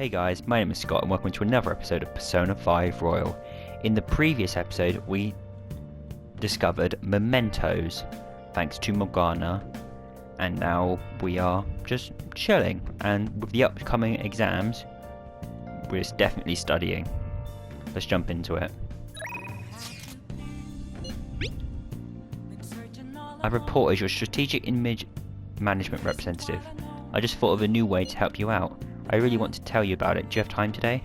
Hey guys, my name is Scott and welcome to another episode of Persona 5 Royal. In the previous episode we discovered mementos thanks to Morgana, and now we are just chilling, and with the upcoming exams we're definitely studying. Let's jump into it. I report as your strategic image management representative. I just thought of a new way to help you out. I really want to tell you about it. Do you have time today?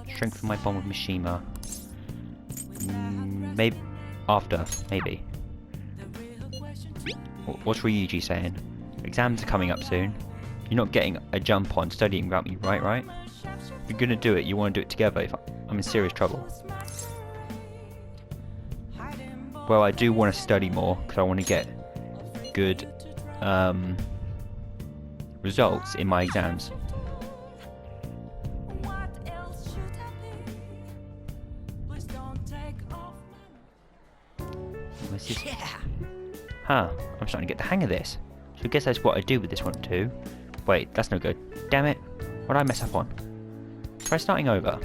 Strengthen my bond with Mishima. Maybe after, maybe. What's Ryuji saying? Exams are coming up soon. You're not getting a jump on studying without me, right? If you're gonna do it, you want to do it together. If I'm in serious trouble. Well, I do want to study more because I want to get good results in my exams. Huh, I'm starting to get the hang of this. So I guess that's what I do with this one too. Wait, that's no good. Damn it. What did I mess up on? Try starting over.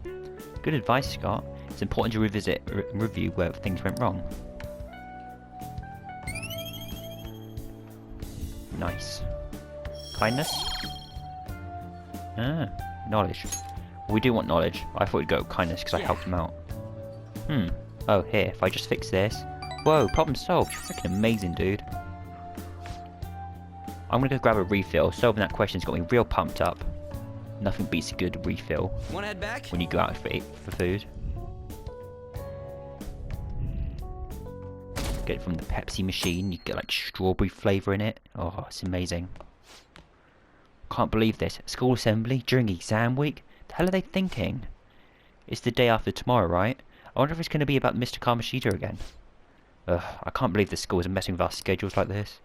Good advice, Scott. It's important to revisit and review where things went wrong. Nice. Kindness? Ah, knowledge. Well, we do want knowledge. I thought we'd go with kindness because I helped him out. Oh, here, if I just fix this. Whoa, problem solved. You're freaking amazing, dude. I'm gonna go grab a refill. Solving that question's got me real pumped up. Nothing beats a good refill Wanna head back? when you go out for food. Get it from the Pepsi machine, you get like strawberry flavour in it. Oh, it's amazing. Can't believe this. School assembly during exam week? The hell are they thinking? It's the day after tomorrow, right? I wonder if it's going to be about Mr. Kamashita again. Ugh, I can't believe the schools are messing with our schedules like this.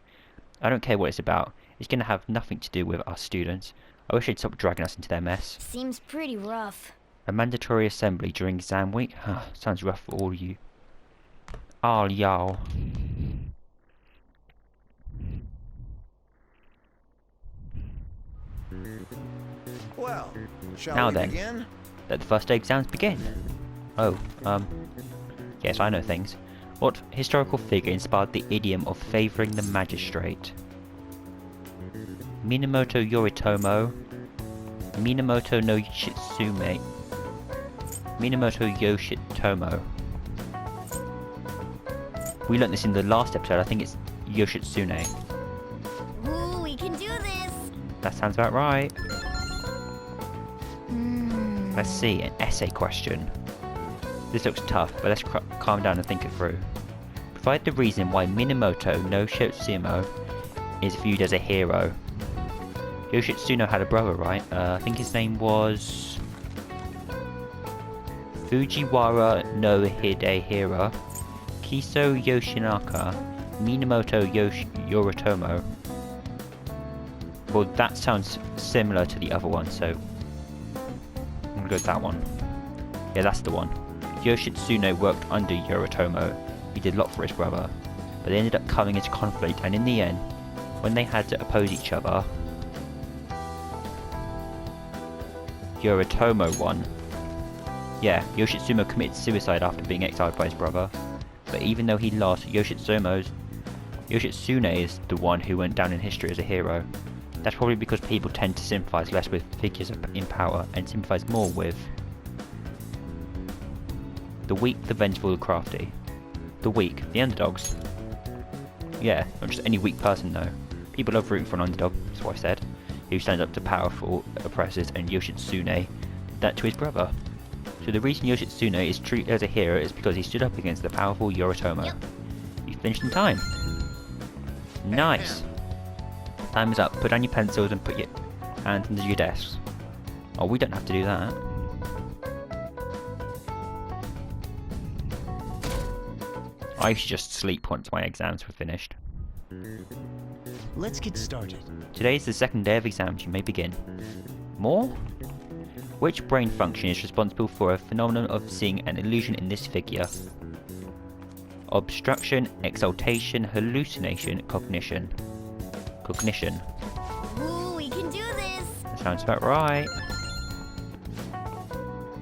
I don't care what it's about. It's going to have nothing to do with us students. I wish they'd stop dragging us into their mess. Seems pretty rough. A mandatory assembly during exam week? Huh, sounds rough for all of you. All y'all. Well, shall Now we then, begin? let the first day exams begin. Oh, yes, I know things. What historical figure inspired the idiom of favouring the magistrate? Minamoto Yoritomo, Minamoto no Shitsume, Minamoto Yoshitomo. We learnt this in the last episode. I think it's Yoshitsune. Ooh, we can do this! That sounds about right. Let's see, an essay question. This looks tough, but let's calm down and think it through. Provide the reason why Minamoto no Shitsuno is viewed as a hero. Yoshitsuno had a brother, right? I think his name was Fujiwara no Hidehira, Kiso Yoshinaka, Minamoto Yoritomo. Well, that sounds similar to the other one, so I'm gonna go with that one. Yeah, that's the one. Yoshitsune worked under Yoritomo. He did a lot for his brother, but they ended up coming into conflict, and in the end, when they had to oppose each other, Yoritomo won. Yeah, Yoshitsune committed suicide after being exiled by his brother, but even though he lost, Yoshitsune is the one who went down in history as a hero. That's probably because people tend to sympathise less with figures in power and sympathise more with the weak, the vengeful, the crafty. The weak, the underdogs. Yeah, not just any weak person though. People love rooting for an underdog, that's what I said, who stands up to powerful oppressors, and Yoshitsune did that to his brother. So the reason Yoshitsune is treated as a hero is because he stood up against the powerful Yoritomo. Yep. You finished in time. Nice. Time is up. Put down your pencils and put your hands under your desks. Oh, we don't have to do that. I used to just sleep once my exams were finished. Let's get started. Today is the second day of exams. You may begin. More? Which brain function is responsible for a phenomenon of seeing an illusion in this figure? Obstruction, exaltation, hallucination, cognition. Cognition. Ooh, we can do Sounds about right.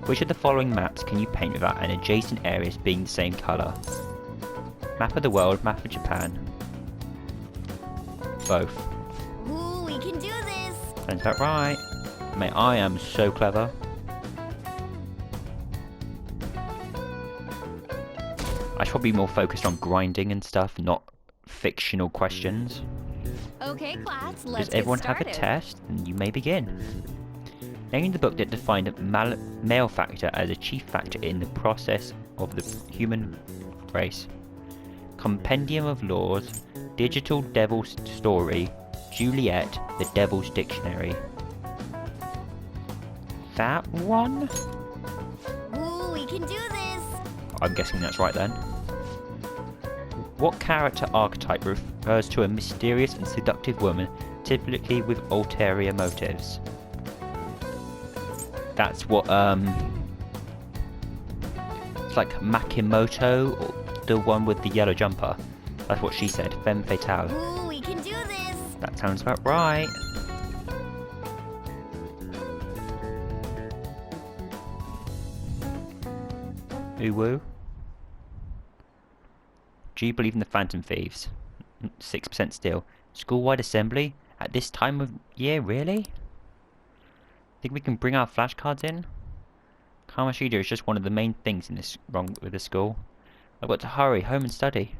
Which of the following maps can you paint without an adjacent areas being the same colour? Map of the world, map of Japan. Both. Ooh, we can do this. Sounds about right. Mate, I am so clever. I should probably be more focused on grinding and stuff, not fictional questions. Okay, class, let's Does everyone get have started. a test? And you may begin. Name the book that defined male factor as a chief factor in the process of the human race. Compendium of Laws, Digital Devil's Story, Juliet, The Devil's Dictionary. That one? Ooh, we can do this. I'm guessing that's right then. What character archetype refers to a mysterious and seductive woman, typically with ulterior motives? That's what, it's like Makimoto, or the one with the yellow jumper. That's what she said, femme fatale. Ooh, we can do this. That sounds about right. Ooh-woo. Do you believe in the Phantom Thieves? 6% still. School-wide assembly? At this time of year, really? Think we can bring our flashcards in? Kamoshida is just one of the main things in this wrong with the school. I've got to hurry home and study.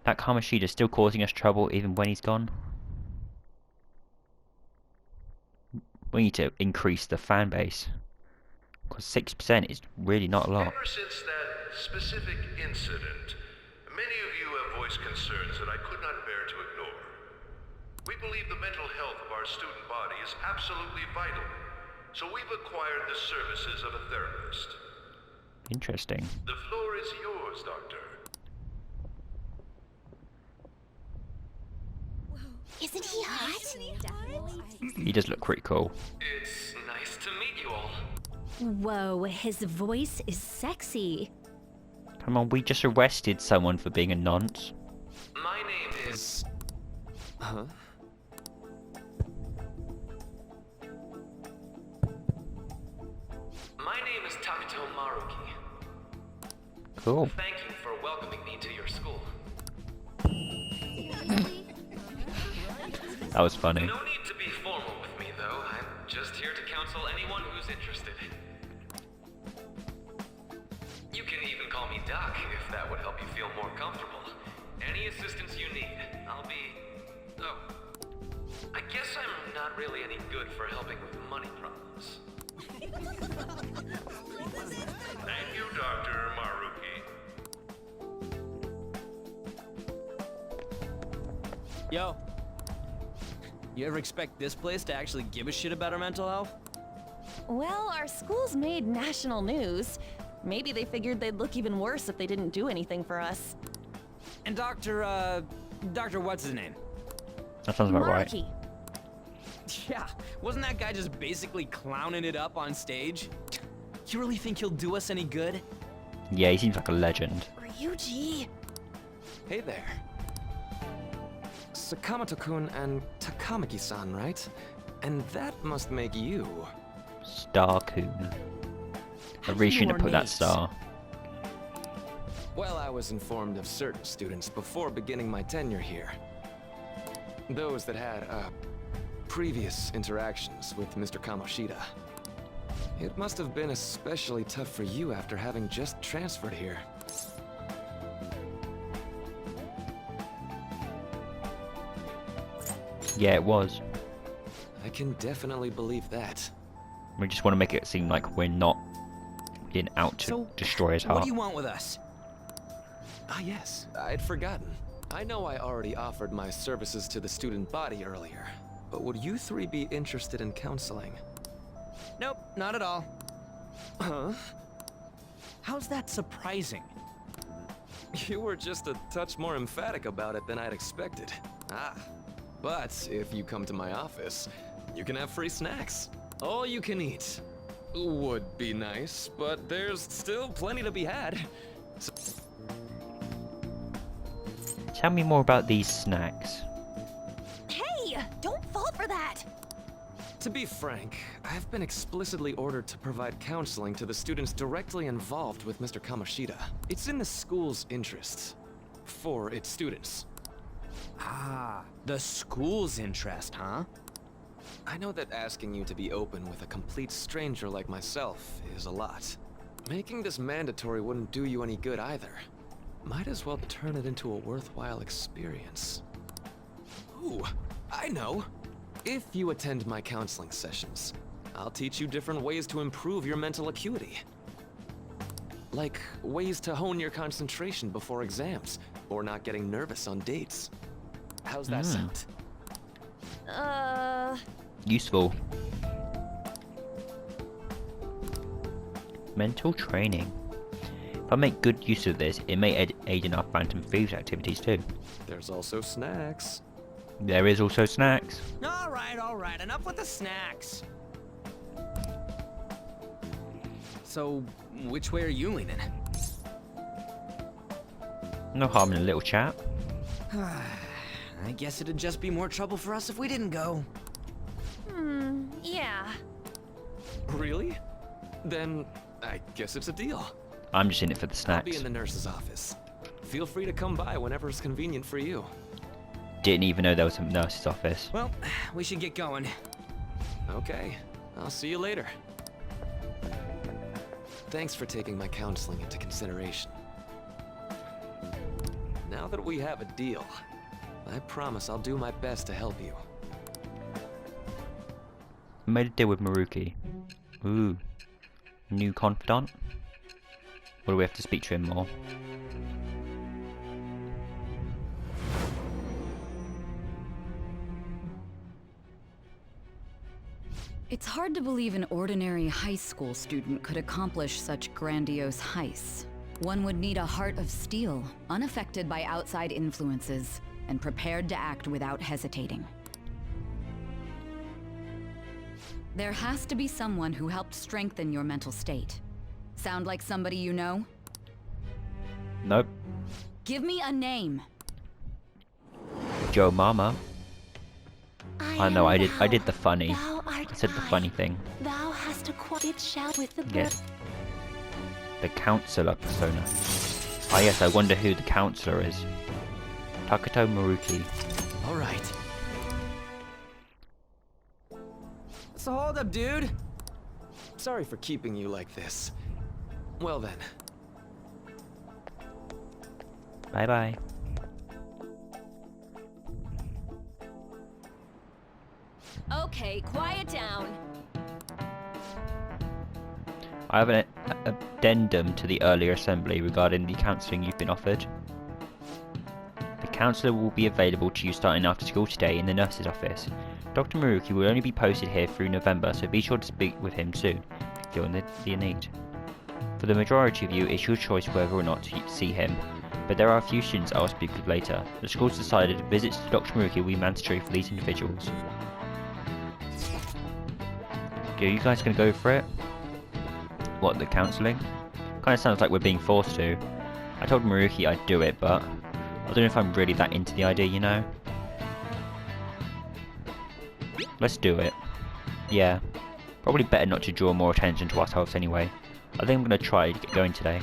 That Kamoshida is still causing us trouble even when he's gone. We need to increase the fan base. Because 6% is really not a lot. Ever since that specific incident, many of you have voiced concerns that I could not bear to ignore. We believe the mental health of our student body is absolutely vital, so we've acquired the services of a therapist. Interesting. The floor is yours, Doctor. Isn't he hot? He does look pretty cool. It's nice to meet you all. Whoa, his voice is sexy. Come on, we just arrested someone for being a nonce. My name is... Huh? My name is Takuto Maruki. Cool. Thank you for welcoming me to your school. That was funny. No need to be formal with me, though. I'm just here to counsel anyone who's interested. You can even call me Doc, if that would help you feel more comfortable. Any assistance you need, I'll be... Oh. I guess I'm not really any good for helping with money problems. Thank you, Dr. Maruki. Yo, you ever expect this place to actually give a shit about our mental health? Well, our school's made national news. Maybe they figured they'd look even worse if they didn't do anything for us. And Dr. what's his name? That sounds about right. Maruki. Yeah, wasn't that guy just basically clowning it up on stage? You really think he'll do us any good? Yeah, he seems like a legend. Ryuji. Hey there. Sakamoto-kun and Takamaki-san, right? And that must make you. Star-kun. I How do really you shouldn't have know put that names? star. Well, I was informed of certain students before beginning my tenure here. Those that had, previous interactions with Mr. Kamoshida. It must have been especially tough for you after having just transferred here. Yeah, it was. I can definitely believe that. We just want to make it seem like we're not being out to So, destroy his What heart. do you want with us? Ah yes, I'd forgotten. I know I already offered my services to the student body earlier, but would you three be interested in counseling? Nope, not at all. Huh? How's that surprising? You were just a touch more emphatic about it than I'd expected. Ah. But if you come to my office, you can have free snacks. All you can eat. Would be nice, but there's still plenty to be had. So Tell me more about these snacks. Hey, don't fall for that. To be frank, I've been explicitly ordered to provide counseling to the students directly involved with Mr. Kamoshida. It's in the school's interests. For its students. Ah, the school's interest, huh? I know that asking you to be open with a complete stranger like myself is a lot. Making this mandatory wouldn't do you any good either. Might as well turn it into a worthwhile experience. Ooh, I know! If you attend my counseling sessions, I'll teach you different ways to improve your mental acuity. Like ways to hone your concentration before exams, or not getting nervous on dates. How's that sound? Useful. Mental training. If I make good use of this, it may aid in our Phantom Thieves activities too. There's also snacks. There is also snacks. All right, enough with the snacks. So, which way are you leaning? No harm in a little chat. I guess it'd just be more trouble for us if we didn't go. Yeah. Really? Then I guess it's a deal. I'm just in it for the I'll be snacks. in the nurse's office. Feel free to come by whenever it's convenient for you. Didn't even know there was a nurse's office. Well, we should get going. Okay, I'll see you later. Thanks for taking my counseling into consideration. Now that we have a deal, I promise I'll do my best to help you. Made a deal with Maruki. Ooh. New confidant? Or do we have to speak to him more? It's hard to believe an ordinary high school student could accomplish such grandiose heists. One would need a heart of steel, unaffected by outside influences, and prepared to act without hesitating. There has to be someone who helped strengthen your mental state. Sound like somebody you know? Nope. Give me a name. Joe Mama. I know, I did am the funny. Thou art I said the funny thing. Thou hast acquired it shall with the Yes. The counselor persona. Ah yes, I wonder who the counselor is. Taketo Maruki. All right. So hold up, dude. Sorry for keeping you like this. Well then, Bye bye. Okay, quiet down. I have an addendum to the earlier assembly regarding the counselling you've been offered. The counsellor will be available to you starting after school today in the nurse's office. Dr. Maruki will only be posted here through November, so be sure to speak with him soon if you feel the need. For the majority of you, it's your choice whether or not to see him, but there are a few students I'll speak with later. The school's decided visits to Dr. Maruki will be mandatory for these individuals. Are you guys gonna go for it? What, the counselling? Kinda sounds like we're being forced to. I told Maruki I'd do it, but I don't know if I'm really that into the idea, you know? Let's do it. Yeah. Probably better not to draw more attention to ourselves anyway. I think I'm gonna try to get going today.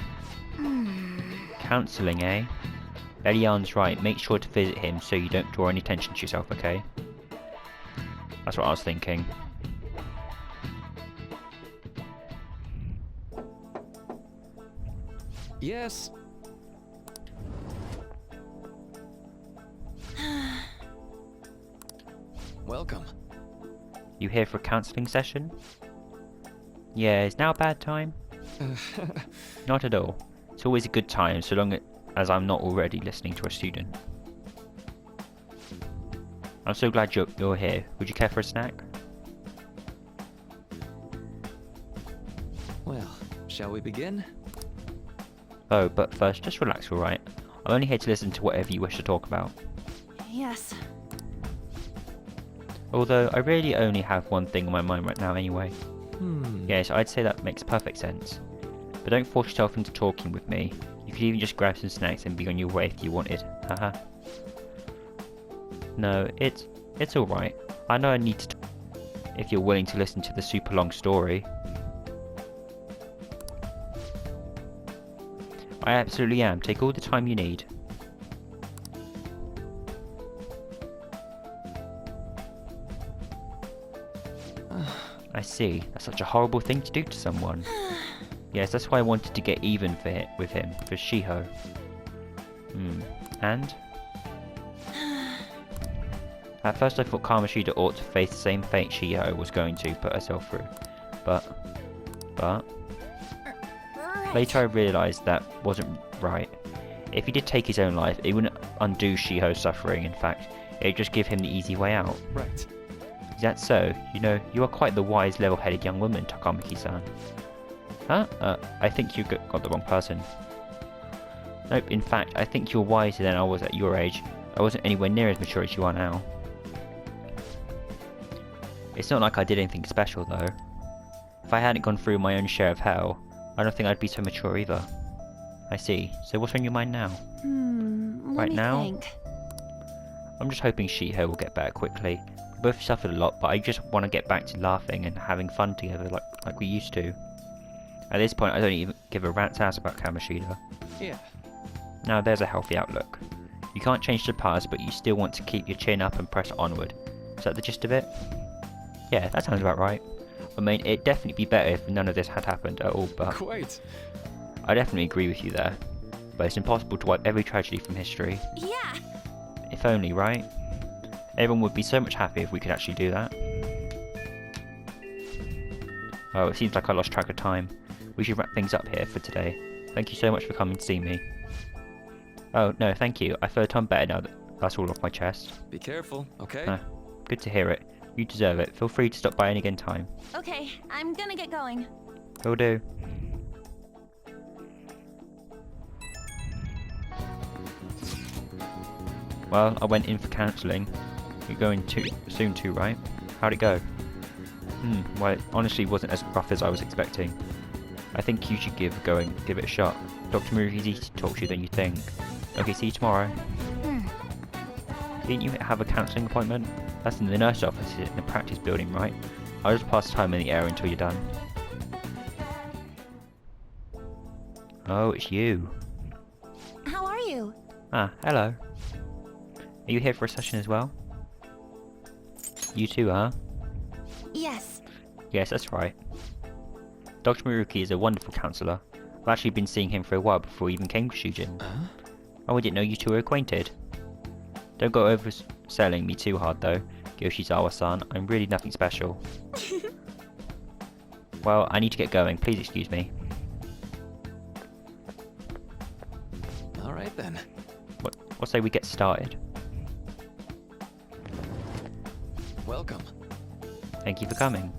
Counselling, eh? Elian's right, make sure to visit him so you don't draw any attention to yourself, okay? That's what I was thinking. yes. Welcome. You here for a counselling session? Yeah, is now a bad time? Not at all. It's always a good time, so long as I'm not already listening to a student. I'm so glad you're here. Would you care for a snack? Well, shall we begin? Oh, but first, just relax, alright? I'm only here to listen to whatever you wish to talk about. Yes. Although, I really only have one thing on my mind right now anyway. Hmm. Yes, I'd say that makes perfect sense. But don't force yourself into talking with me. You could even just grab some snacks and be on your way if you wanted. Haha. No, it's alright. I know I need to If you're willing to listen to the super long story. I absolutely am. Take all the time you need. I see. That's such a horrible thing to do to someone. Yes, that's why I wanted to get even with him, for Shiho. And? At first I thought Kamoshida ought to face the same fate Shiho was going to put herself through. But... Later I realised that wasn't right. If he did take his own life, it wouldn't undo Shiho's suffering. In fact, it would just give him the easy way out. Right. Is that so? You know, you are quite the wise, level-headed young woman, Takamaki-san. Huh? I think you got the wrong person. Nope, in fact, I think you're wiser than I was at your age. I wasn't anywhere near as mature as you are now. It's not like I did anything special, though. If I hadn't gone through my own share of hell, I don't think I'd be so mature either. I see. So what's on your mind now? Let me now? think. I'm just hoping Shiho will get better quickly. We both suffered a lot, but I just want to get back to laughing and having fun together like we used to. At this point, I don't even give a rat's ass about Kamoshida. Yeah. Now there's a healthy outlook. You can't change the past, but you still want to keep your chin up and press onward. Is that the gist of it? Yeah, that sounds about right. I mean, it'd definitely be better if none of this had happened at all, but... Quite. I definitely agree with you there. But it's impossible to wipe every tragedy from history. Yeah. If only, right? Everyone would be so much happier if we could actually do that. Oh, it seems like I lost track of time. We should wrap things up here for today. Thank you so much for coming to see me. Oh, no, thank you. I feel a ton better now that that's all off my chest. Be careful, okay? Good to hear it. You deserve it. Feel free to stop by any again time. Okay, I'm gonna get going. Will do. Well, I went in for counselling. You're going soon too, right? How'd it go? Well, it honestly wasn't as rough as I was expecting. I think you should give it a shot. Dr. Muri's easier to talk to than you think. Okay, see you tomorrow. Didn't you have a counselling appointment? That's in the nurse office in the practice building, right? I'll just pass time in the air until you're done. Oh, it's you. How are you? Ah, hello. Are you here for a session as well? You too, huh? Yes. Yes, that's right. Dr. Miruki is a wonderful counsellor. I've actually been seeing him for a while before we even came to Shujin. Oh, I didn't know you two were acquainted. Don't go overselling me too hard though, Yoshizawa-san. I'm really nothing special. Well, I need to get going. Please excuse me. Alright then. What say we get started? Welcome. Thank you for coming.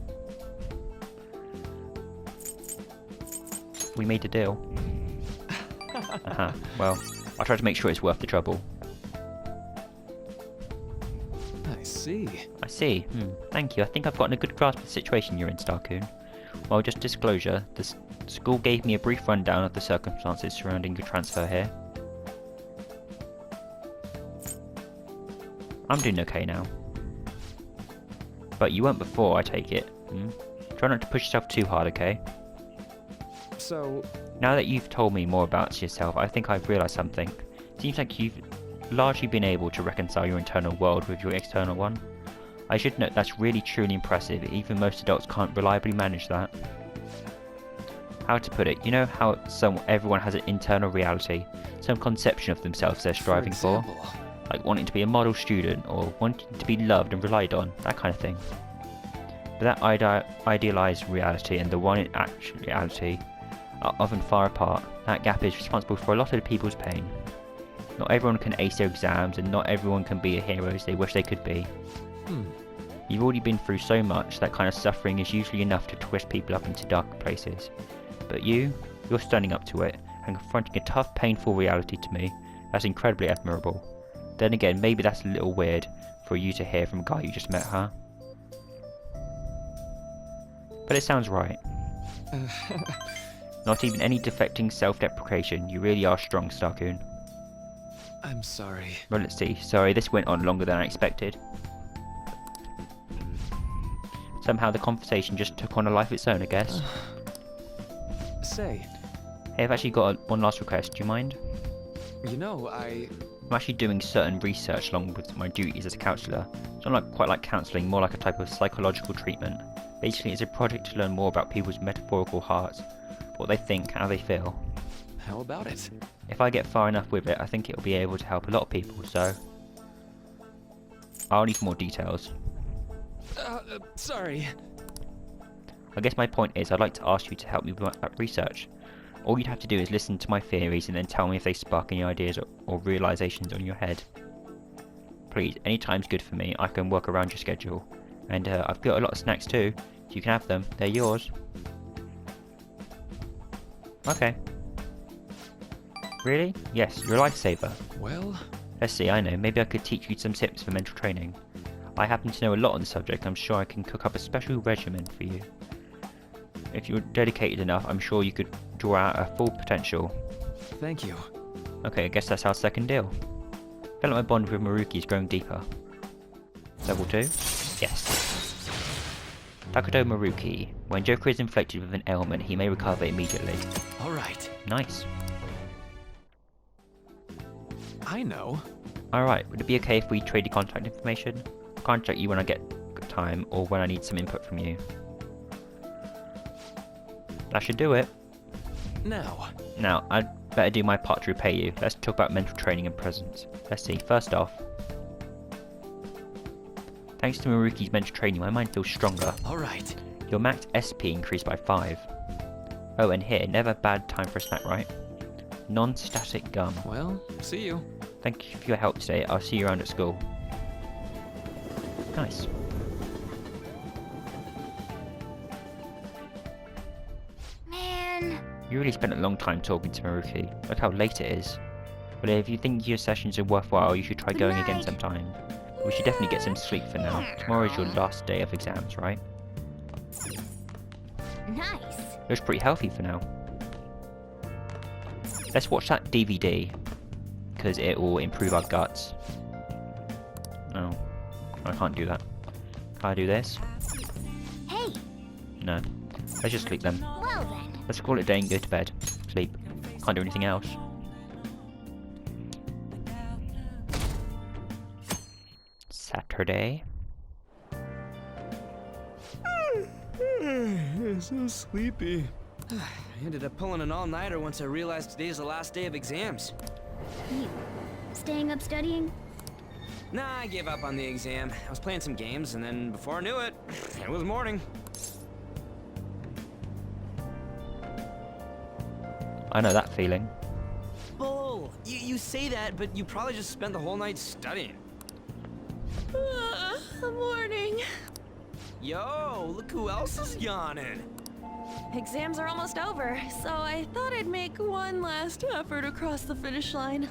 We made a deal. Well, I'll try to make sure it's worth the trouble. I see. I see. Thank you. I think I've gotten a good grasp of the situation you're in, Stalker. Well, just disclosure, the school gave me a brief rundown of the circumstances surrounding your transfer here. I'm doing okay now. But you weren't before, I take it. Try not to push yourself too hard, okay? So... Now that you've told me more about yourself, I think I've realised something. Seems like you've largely been able to reconcile your internal world with your external one. I should note that's really truly impressive. Even most adults can't reliably manage that. How to put it, you know how everyone has an internal reality, some conception of themselves they're striving for? Like wanting to be a model student, or wanting to be loved and relied on, that kind of thing. But that idealised reality and the one in actual reality are often far apart. That gap is responsible for a lot of people's pain. Not everyone can ace their exams, and not everyone can be a hero as they wish they could be. You've already been through so much, that kind of suffering is usually enough to twist people up into dark places. But you're standing up to it, and confronting a tough, painful reality to me. That's incredibly admirable. Then again, maybe that's a little weird for you to hear from a guy you just met, huh? But it sounds right. Not even any defecting self-deprecation. You really are strong, Stalker. I'm sorry. Well, let's see. Sorry, this went on longer than I expected. Somehow the conversation just took on a life of its own, I guess. Say, Hey, I've actually got one last request, do you mind? you know, I'm actually doing certain research along with my duties as a counsellor. It's not like, quite like counselling, more like a type of psychological treatment. Basically, it's a project to learn more about people's metaphorical hearts, what they think, how they feel. How about it? If I get far enough with it, I think it'll be able to help a lot of people, so... I'll need more details. Sorry. I guess my point is, I'd like to ask you to help me with that research. All you'd have to do is listen to my theories and then tell me if they spark any ideas or realizations on your head. Please, any time's good for me, I can work around your schedule. And I've got a lot of snacks too, so you can have them, they're yours. Okay. Really? Yes, you're a lifesaver. Well, Let's see, I know, maybe I could teach you some tips for mental training. I happen to know a lot on the subject, I'm sure I can cook up a special regimen for you. If you're dedicated enough, I'm sure you could draw out a full potential. thank you. Okay, I guess that's our second deal. I feel like my bond with Maruki is growing deeper. Level 2? Yes. Takuto Maruki. When Joker is inflicted with an ailment, he may recover immediately. Alright, Nice. I know. Alright, would it be okay if we traded contact information? I'll contact you when I get time, or when I need some input from you. That should do it. Now, Now, I'd better do my part to repay you. Let's talk about mental training and presence. Let's see, first off, thanks to Maruki's mental training, my mind feels stronger. alright. Your max SP increased by 5. Oh, and here, never a bad time for a snack, right? Non-static gum. Well, see you. Thank you for your help today. I'll see you around at school. Nice. Man. You really spent a long time talking to Maruki. Look how late it is. But if you think your sessions are worthwhile, you should try going again night. sometime. We should definitely get some sleep for now. Tomorrow is your last day of exams, right? Nice. Looks pretty healthy for now. Let's watch that DVD, because it will improve our guts. Oh, I can't do that. Can I do this? Hey. No. Let's just sleep then. Well then. Let's call it a day and go to bed. Sleep. Can't do anything else. Saturday. So sleepy. I ended up pulling an all-nighter once I realized today's the last day of exams. You staying up studying? Nah, I gave up on the exam. I was playing some games, and then before I knew it, it was morning. I know that feeling. Bull! You say that, but you probably just spent the whole night studying. Morning. Yo, look who else is yawning. Exams are almost over, so I thought I'd make one last effort across the finish line.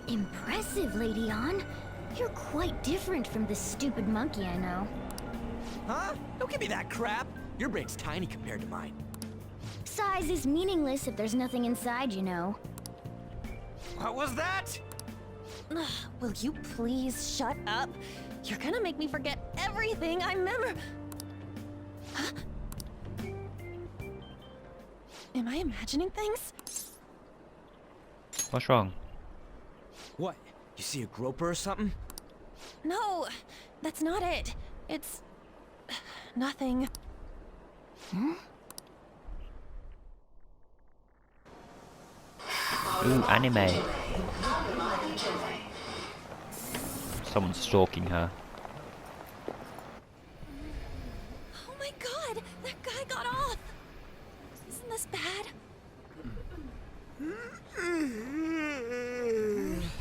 Impressive, Lady On. You're quite different from this stupid monkey I know. Huh? Don't give me that crap. Your brain's tiny compared to mine. Size is meaningless if there's nothing inside, you know. What was that? Will you please shut up? You're gonna make me forget everything I remember. Huh? Am I imagining things? What's wrong? What? You see a groper or something? No, that's not it. It's nothing. Ooh, anime. Someone's stalking her. Oh my god, that guy got off. Isn't this bad?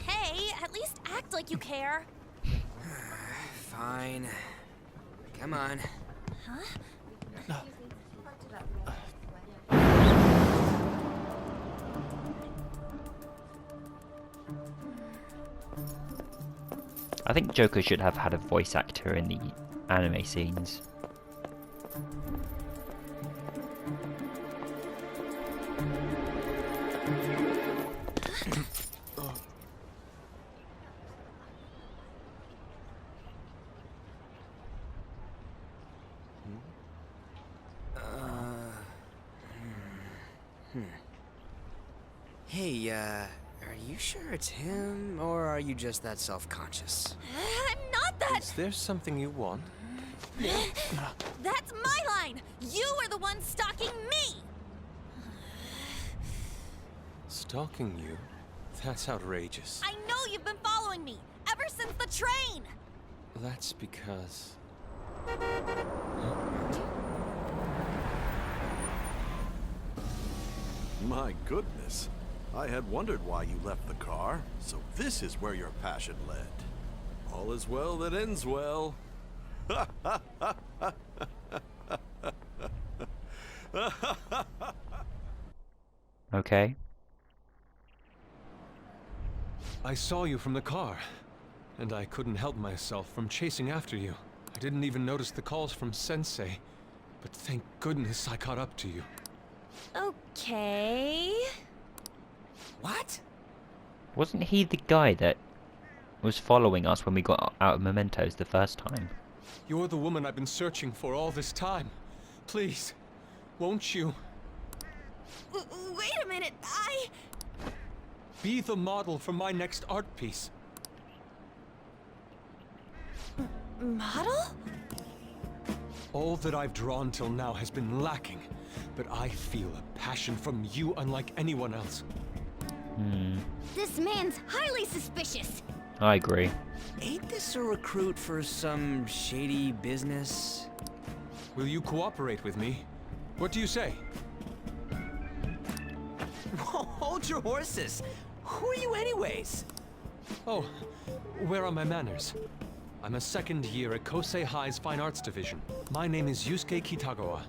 Hey, at least act like you care. Fine. Come on. I think Joker should have had a voice actor in the anime scenes. Hey, are you sure it's him, or are you just that self-conscious? I'm not that. Is there something you want? That's my line. You are the one stalking me. Stalking you? That's outrageous. I know you've been following me ever since the train. That's because... My goodness. I had wondered why you left the car, so this is where your passion led. All is well that ends well. Okay. I saw you from the car, and I couldn't help myself from chasing after you. I didn't even notice the calls from Sensei, but thank goodness I caught up to you. Okay. What? Wasn't he the guy that was following us when we got out of Mementos the first time? You're the woman I've been searching for all this time. Please, won't you Wait a minute. be the model for my next art piece? Model? All that I've drawn till now has been lacking, but I feel a passion from you unlike anyone else. This man's highly suspicious. I agree. Ain't this a recruit for some shady business? Will you cooperate with me? What do you say? Hold your horses. Who are you anyways? Oh, where are my manners? I'm a second year at Kosei High's Fine Arts Division. My name is Yusuke Kitagawa.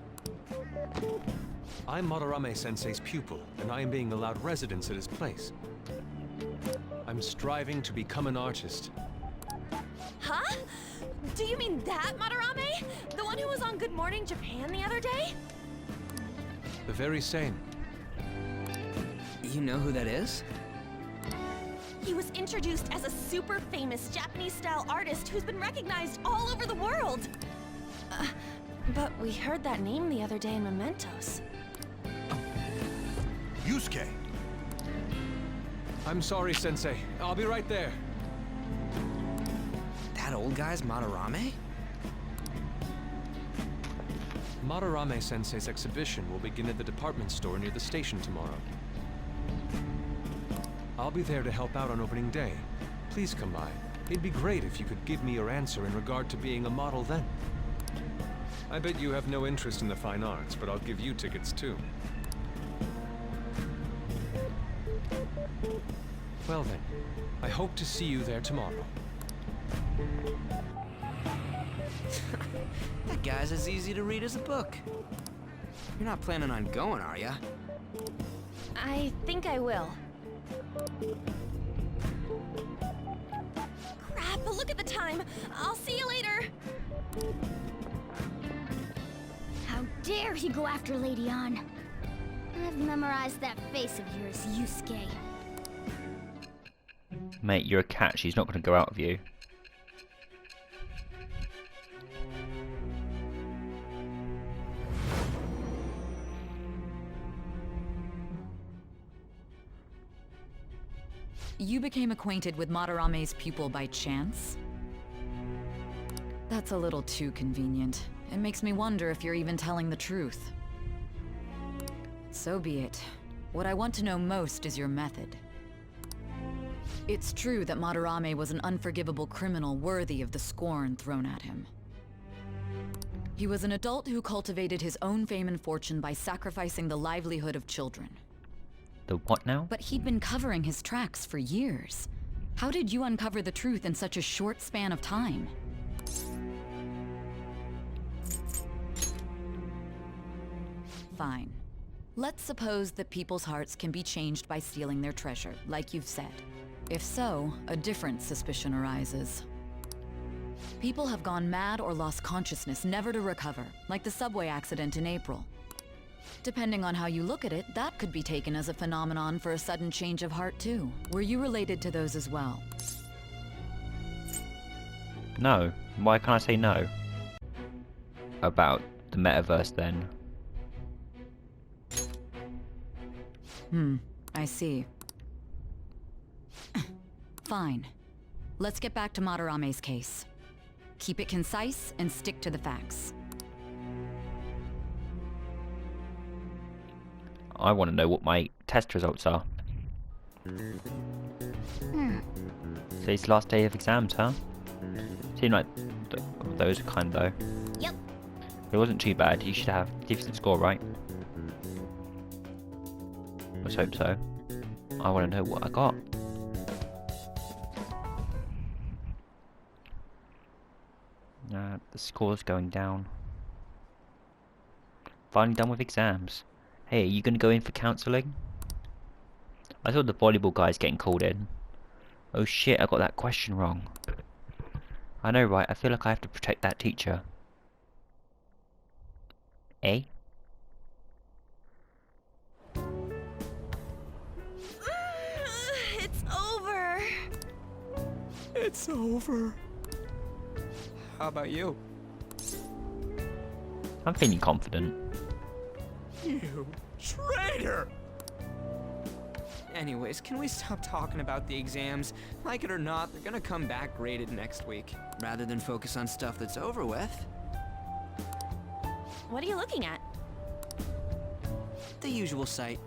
I'm Madarame-sensei's pupil, and I am being allowed residence at his place. I'm striving to become an artist. Huh? Do you mean that Madarame? The one who was on Good Morning Japan the other day? The very same. You know who that is? He was introduced as a super famous Japanese-style artist who's been recognized all over the world. But we heard that name the other day in Mementos. Yusuke! I'm sorry, Sensei. I'll be right there. That old guy's Madarame? Madarame-sensei's exhibition will begin at the department store near the station tomorrow. I'll be there to help out on opening day. Please come by. It'd be great if you could give me your answer in regard to being a model then. I bet you have no interest in the fine arts, but I'll give you tickets too. Well then, I hope to see you there tomorrow. That guy's as easy to read as a book. You're not planning on going, are ya? I think I will. Crap, look at the time. I'll see you later. How dare he go after Lady Ann? I've memorized that face of yours, Yusuke. Mate, you're a cat. She's not going to go out of you. You became acquainted with Madarame's pupil by chance? That's a little too convenient. It makes me wonder if you're even telling the truth. So be it. What I want to know most is your method. It's true that Madarame was an unforgivable criminal worthy of the scorn thrown at him. He was an adult who cultivated his own fame and fortune by sacrificing the livelihood of children. The what now? But he'd been covering his tracks for years. How did you uncover the truth in such a short span of time? Fine. Let's suppose that people's hearts can be changed by stealing their treasure, like you've said. If so, a different suspicion arises. People have gone mad or lost consciousness, never to recover, like the subway accident in April. Depending on how you look at it, that could be taken as a phenomenon for a sudden change of heart too. Were you related to those as well? No. Why can't I say no? About the metaverse then? I see. Fine. Let's get back to Madarame's case. Keep it concise and stick to the facts. I want to know what my test results are. So it's last day of exams, huh? Seemed like those are kind though. Yep. It wasn't too bad. You should have decent score, right? Let's hope so. I want to know what I got. The score's going down. Finally done with exams. Hey, are you gonna go in for counselling? I saw the volleyball guy's getting called in. Oh shit, I got that question wrong. I know, right? I feel like I have to protect that teacher. Eh? It's over. It's over. How about you? I'm feeling confident. You traitor! Anyways, can we stop talking about the exams? Like it or not, they're gonna come back graded next week. Rather than focus on stuff that's over with. What are you looking at? The usual sight.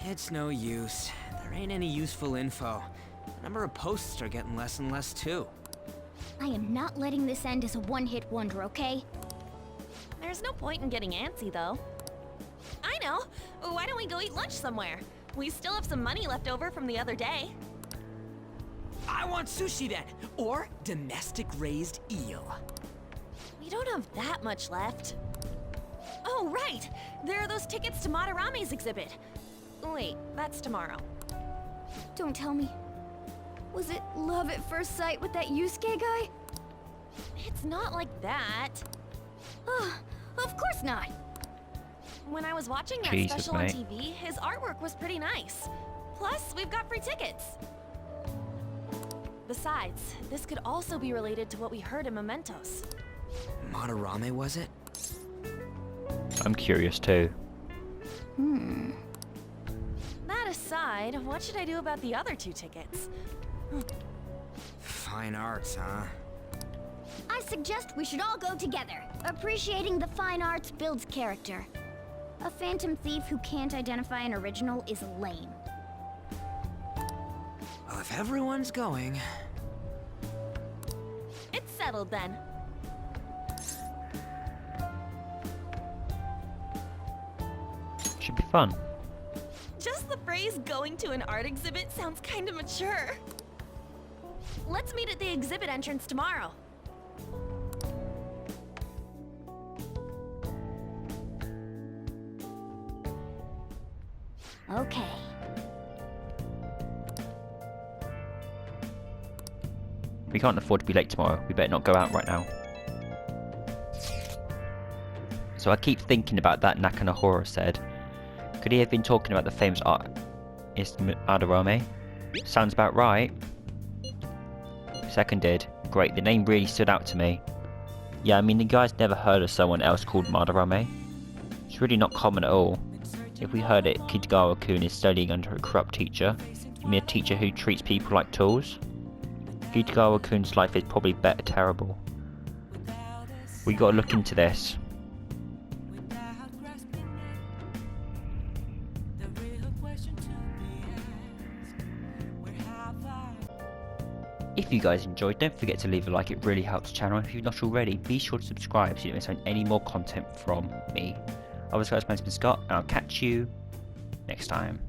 It's no use. There ain't any useful info. The number of posts are getting less and less too. I am not letting this end as a one-hit wonder, okay? There's no point in getting antsy, though. I know! Why don't we go eat lunch somewhere? We still have some money left over from the other day. I want sushi then, or domestic raised eel. We don't have that much left. Oh, right! There are those tickets to Madarame's exhibit. Wait, that's tomorrow. Don't tell me. Was it love at first sight with that Yusuke guy? It's not like that. Of course not. When I was watching that Jesus, special mate. on TV, his artwork was pretty nice. Plus, we've got free tickets. Besides, this could also be related to what we heard in Mementos. Madarame, was it? I'm curious too. That aside, what should I do about the other 2 tickets? Fine arts, huh? I suggest we should all go together. Appreciating the fine arts builds character. A phantom thief who can't identify an original is lame. Well, if everyone's going... It's settled then. Should be fun. Just the phrase going to an art exhibit sounds kinda mature. Let's meet at the exhibit entrance tomorrow. Okay. We can't afford to be late tomorrow. We better not go out right now. So I keep thinking about that Nakanohara said. Could he have been talking about the famous artist Madarame? Sounds about right. Seconded. Great, the name really stood out to me. Yeah, I mean, the guy's never heard of someone else called Madarame. It's really not common at all. If we heard it, Kitagawa-kun is studying under a corrupt teacher. You mean a teacher who treats people like tools? Kitagawa-kun's life is probably better terrible. We gotta look into this. If you guys enjoyed, don't forget to leave a like, it really helps the channel. If you've not already, be sure to subscribe so you don't miss any more content from me. Otherwise guys, my name's been Scott, and I'll catch you next time.